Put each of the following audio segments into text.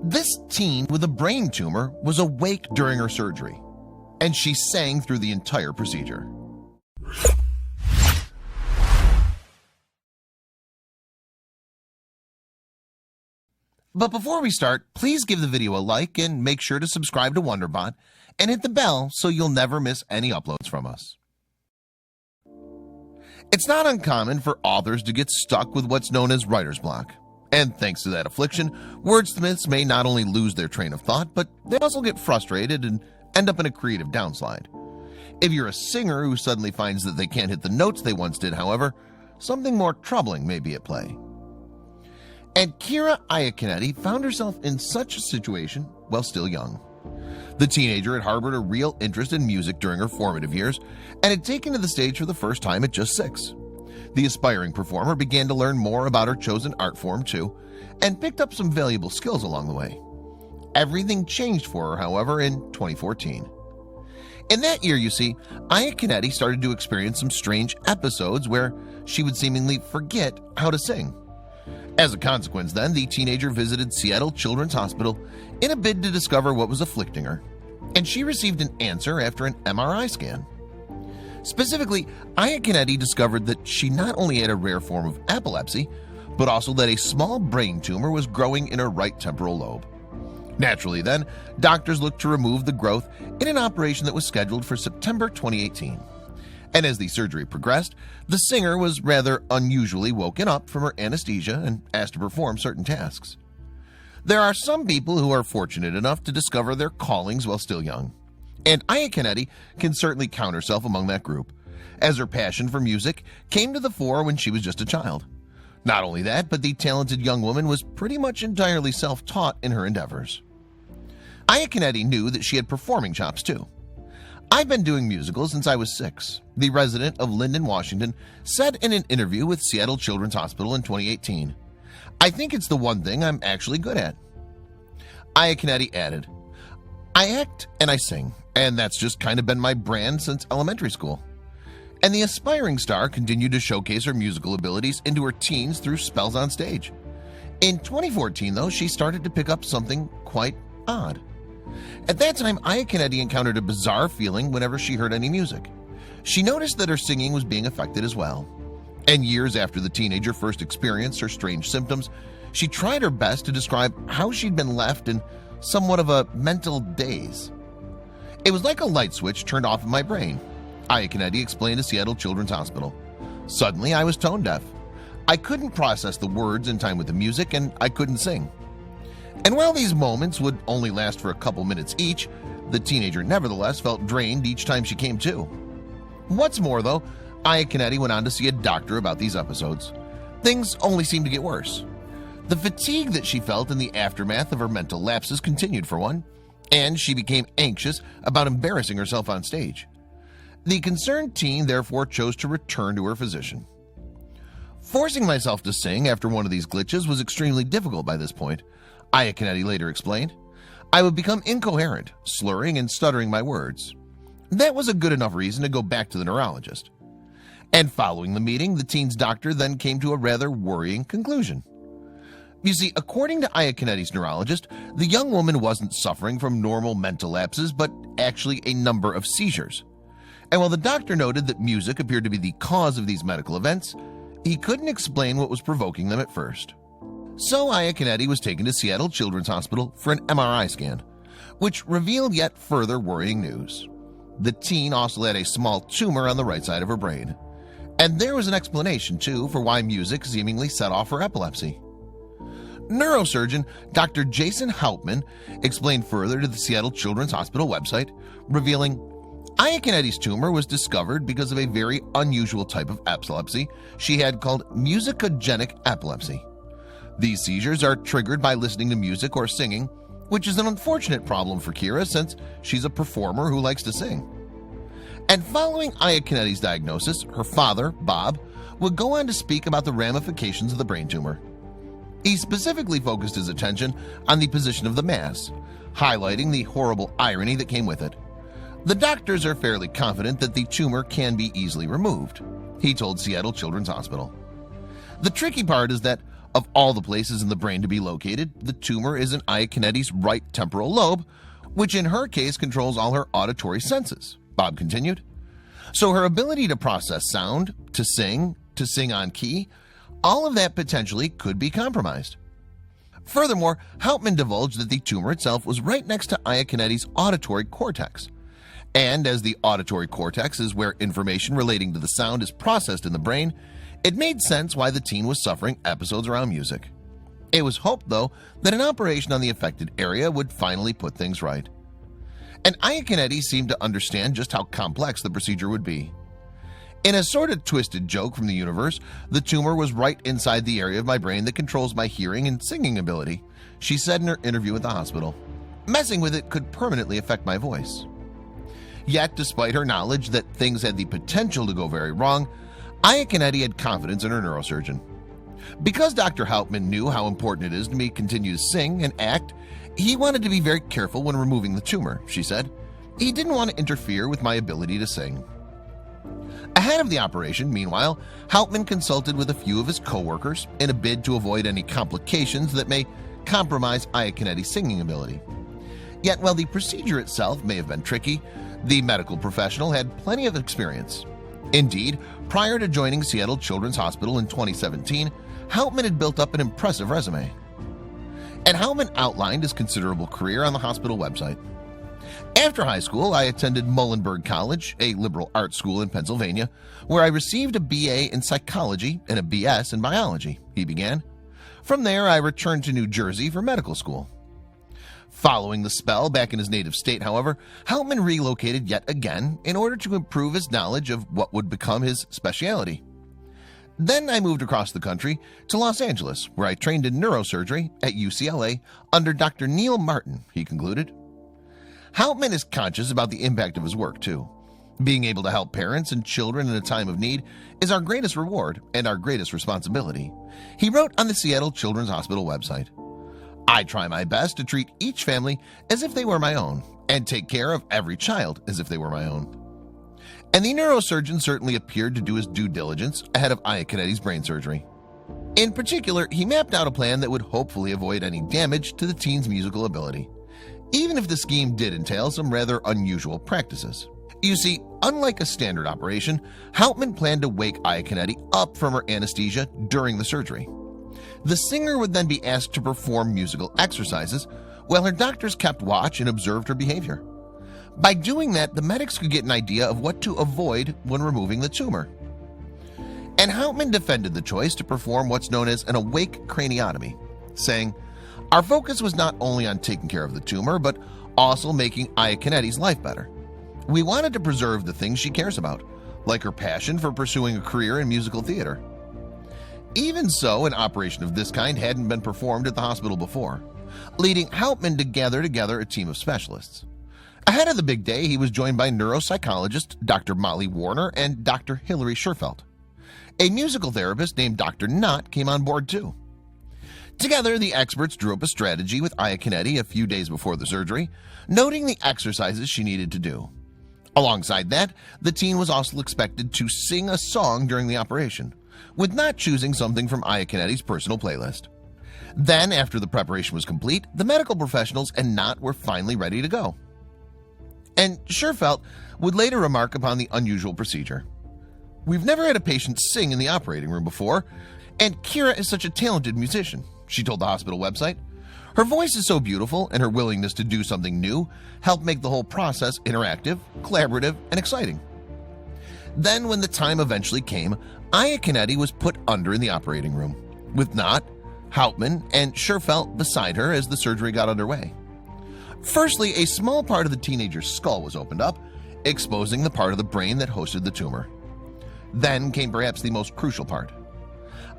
This teen with a brain tumor was awake during her surgery, and she sang through the entire procedure. But before we start, please give the video a like and make sure to subscribe to Wonderbot and hit the bell so you'll never miss any uploads from us. It's not uncommon for authors to get stuck with what's known as writer's block. And thanks to that affliction, wordsmiths may not only lose their train of thought, but they also get frustrated and end up in a creative downslide. If you're a singer who suddenly finds that they can't hit the notes they once did, however, something more troubling may be at play. And Kira Iaconetti found herself in such a situation while still young. The teenager had harbored a real interest in music during her formative years and had taken to the stage for the first time at just 6. The aspiring performer began to learn more about her chosen art form too, and picked up some valuable skills along the way. Everything changed for her, however, in 2014. In that year, you see, Iaconetti started to experience some strange episodes where she would seemingly forget how to sing. As a consequence, then, the teenager visited Seattle Children's Hospital in a bid to discover what was afflicting her, and she received an answer after an MRI scan. Specifically, Iaconetti discovered that she not only had a rare form of epilepsy, but also that a small brain tumor was growing in her right temporal lobe. Naturally, then, doctors looked to remove the growth in an operation that was scheduled for September 2018. And as the surgery progressed, the singer was rather unusually woken up from her anesthesia and asked to perform certain tasks. There are some people who are fortunate enough to discover their callings while still young, and Iaconetti can certainly count herself among that group, as her passion for music came to the fore when she was just a child. Not only that, but the talented young woman was pretty much entirely self-taught in her endeavors. Iaconetti knew that she had performing chops too. "I've been doing musicals since I was 6, the resident of Linden, Washington, said in an interview with Seattle Children's Hospital in 2018. "I think it's the one thing I'm actually good at." Iaconetti added, "I act and I sing, and that's just kind of been my brand since elementary school." And the aspiring star continued to showcase her musical abilities into her teens through spells on stage. In 2014, though, she started to pick up something quite odd. At that time, Iaconetti encountered a bizarre feeling whenever she heard any music. She noticed that her singing was being affected as well. And years after the teenager first experienced her strange symptoms, she tried her best to describe how she'd been left in somewhat of a mental daze. "It was like a light switch turned off in my brain," Iaconetti explained to Seattle Children's Hospital. "Suddenly, I was tone deaf. I couldn't process the words in time with the music, and I couldn't sing." And while these moments would only last for a couple minutes each, the teenager nevertheless felt drained each time she came to. What's more, though, Iaconetti went on to see a doctor about these episodes. Things only seemed to get worse. The fatigue that she felt in the aftermath of her mental lapses continued, for one, and she became anxious about embarrassing herself on stage. The concerned teen therefore chose to return to her physician. "Forcing myself to sing after one of these glitches was extremely difficult by this point," Iaconetti later explained. "I would become incoherent, slurring and stuttering my words. That was a good enough reason to go back to the neurologist." And following the meeting, the teen's doctor then came to a rather worrying conclusion. You see, according to Iaconetti's neurologist, the young woman wasn't suffering from normal mental lapses, but actually a number of seizures. And while the doctor noted that music appeared to be the cause of these medical events, he couldn't explain what was provoking them at first. So Iaconetti was taken to Seattle Children's Hospital for an MRI scan, which revealed yet further worrying news. The teen also had a small tumor on the right side of her brain. And there was an explanation, too, for why music seemingly set off her epilepsy. Neurosurgeon Dr. Jason Hauptman explained further to the Seattle Children's Hospital website, revealing, Iaconetti's tumor was discovered because of a very unusual type of epilepsy she had called musicogenic epilepsy. These seizures are triggered by listening to music or singing, which is an unfortunate problem for Kira since she's a performer who likes to sing. And following Iaconetti's diagnosis, her father, Bob, would go on to speak about the ramifications of the brain tumor. He specifically focused his attention on the position of the mass, highlighting the horrible irony that came with it. The doctors are fairly confident that the tumor can be easily removed, he told Seattle Children's Hospital. The tricky part is that Of all the places in the brain to be located, the tumor is in Iaconetti's right temporal lobe, which in her case controls all her auditory senses, Bob continued. So her ability to process sound, to sing on key, all of that potentially could be compromised. Furthermore, Hauptmann divulged that the tumor itself was right next to Iaconetti's auditory cortex. And as the auditory cortex is where information relating to the sound is processed in the brain, it made sense why the teen was suffering episodes around music. It was hoped, though, that an operation on the affected area would finally put things right. And Iaconetti seemed to understand just how complex the procedure would be. In a sort of twisted joke from the universe, the tumor was right inside the area of my brain that controls my hearing and singing ability, she said in her interview at the hospital. Messing with it could permanently affect my voice. Yet, despite her knowledge that things had the potential to go very wrong, Iaconetti had confidence in her neurosurgeon. Because Dr. Hauptmann knew how important it is to me to continue to sing and act, he wanted to be very careful when removing the tumor, she said. He didn't want to interfere with my ability to sing. Ahead of the operation, meanwhile, Hauptmann consulted with a few of his co-workers in a bid to avoid any complications that may compromise Iaconetti's singing ability. Yet while the procedure itself may have been tricky, the medical professional had plenty of experience. Indeed, prior to joining Seattle Children's Hospital in 2017, Hauptmann had built up an impressive resume. And Hauptmann outlined his considerable career on the hospital website. After high school, I attended Muhlenberg College, a liberal arts school in Pennsylvania, where I received a BA in psychology and a BS in biology, he began. From there, I returned to New Jersey for medical school. Following the spell back in his native state, however, Hauptmann relocated yet again in order to improve his knowledge of what would become his specialty. Then I moved across the country to Los Angeles, where I trained in neurosurgery at UCLA under Dr. Neil Martin, he concluded. Hauptmann is conscious about the impact of his work, too. Being able to help parents and children in a time of need is our greatest reward and our greatest responsibility, he wrote on the Seattle Children's Hospital website. I try my best to treat each family as if they were my own and take care of every child as if they were my own. And the neurosurgeon certainly appeared to do his due diligence ahead of Iaconetti's brain surgery. In particular, he mapped out a plan that would hopefully avoid any damage to the teen's musical ability, even if the scheme did entail some rather unusual practices. You see, unlike a standard operation, Hauptmann planned to wake Iaconetti up from her anesthesia during the surgery. The singer would then be asked to perform musical exercises while her doctors kept watch and observed her behavior. By doing that, the medics could get an idea of what to avoid when removing the tumor. And Hauptmann defended the choice to perform what's known as an awake craniotomy, saying, "Our focus was not only on taking care of the tumor, but also making Iaconetti's life better. We wanted to preserve the things she cares about, like her passion for pursuing a career in musical theater." Even so, an operation of this kind hadn't been performed at the hospital before, leading Hauptmann to gather together a team of specialists. Ahead of the big day, he was joined by neuropsychologist Dr. Molly Warner and Dr. Hilary Scherfelt. A musical therapist named Dr. Knott came on board too. Together, the experts drew up a strategy with Iaconetti a few days before the surgery, noting the exercises she needed to do. Alongside that, the teen was also expected to sing a song during the operation, with Knott choosing something from Iaconetti's personal playlist. Then, after the preparation was complete, the medical professionals and Knott were finally ready to go. And Scherfelt would later remark upon the unusual procedure. "We've never had a patient sing in the operating room before, and Kira is such a talented musician," she told the hospital website. "Her voice is so beautiful, and her willingness to do something new helped make the whole process interactive, collaborative, and exciting." Then, when the time eventually came, Iaconetti was put under in the operating room, with Knott, Hauptmann, and Scherfelt beside her as the surgery got underway. Firstly, a small part of the teenager's skull was opened up, exposing the part of the brain that hosted the tumor. Then came perhaps the most crucial part.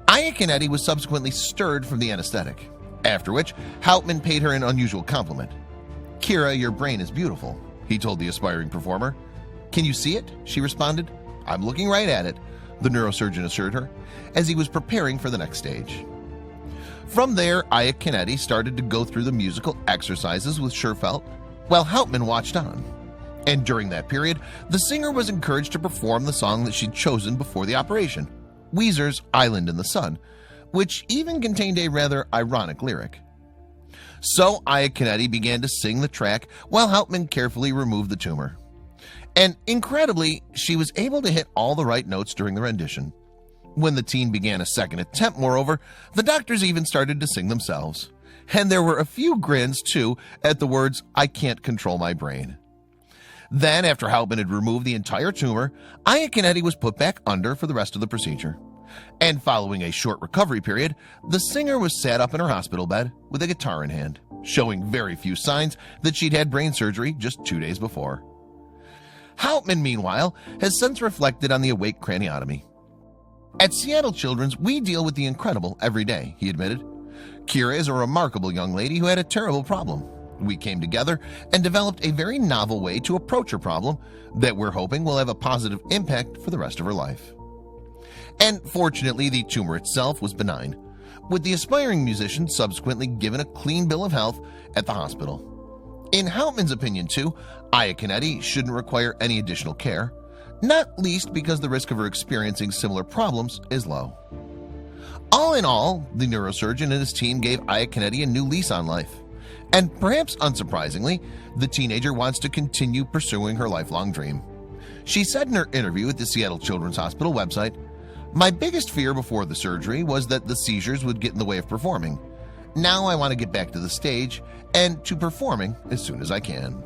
Iaconetti was subsequently stirred from the anesthetic, after which Hauptmann paid her an unusual compliment. "Kira, your brain is beautiful," he told the aspiring performer. "Can you see it?" she responded. "I'm looking right at it," the neurosurgeon assured her, as he was preparing for the next stage. From there, Iaconetti started to go through the musical exercises with Scherfelt, while Hauptmann watched on. And during that period, the singer was encouraged to perform the song that she'd chosen before the operation, Weezer's "Island in the Sun," which even contained a rather ironic lyric. So Iaconetti began to sing the track while Hauptmann carefully removed the tumor. And incredibly, she was able to hit all the right notes during the rendition. When the teen began a second attempt, moreover, the doctors even started to sing themselves. And there were a few grins, too, at the words, "I can't control my brain." Then, after Hauptmann had removed the entire tumor, Iaconetti was put back under for the rest of the procedure. And following a short recovery period, the singer was sat up in her hospital bed with a guitar in hand, showing very few signs that she'd had brain surgery just 2 days before. Hauptmann, meanwhile, has since reflected on the awake craniotomy. "At Seattle Children's, we deal with the incredible every day," he admitted. "Kira is a remarkable young lady who had a terrible problem. We came together and developed a very novel way to approach her problem that we're hoping will have a positive impact for the rest of her life." And fortunately, the tumor itself was benign, with the aspiring musician subsequently given a clean bill of health at the hospital. In Hauptmann's opinion, too, Iaconetti shouldn't require any additional care, not least because the risk of her experiencing similar problems is low. All in all, the neurosurgeon and his team gave Iaconetti a new lease on life. And perhaps unsurprisingly, the teenager wants to continue pursuing her lifelong dream. She said in her interview with the Seattle Children's Hospital website, "My biggest fear before the surgery was that the seizures would get in the way of performing. Now I want to get back to the stage and to performing as soon as I can."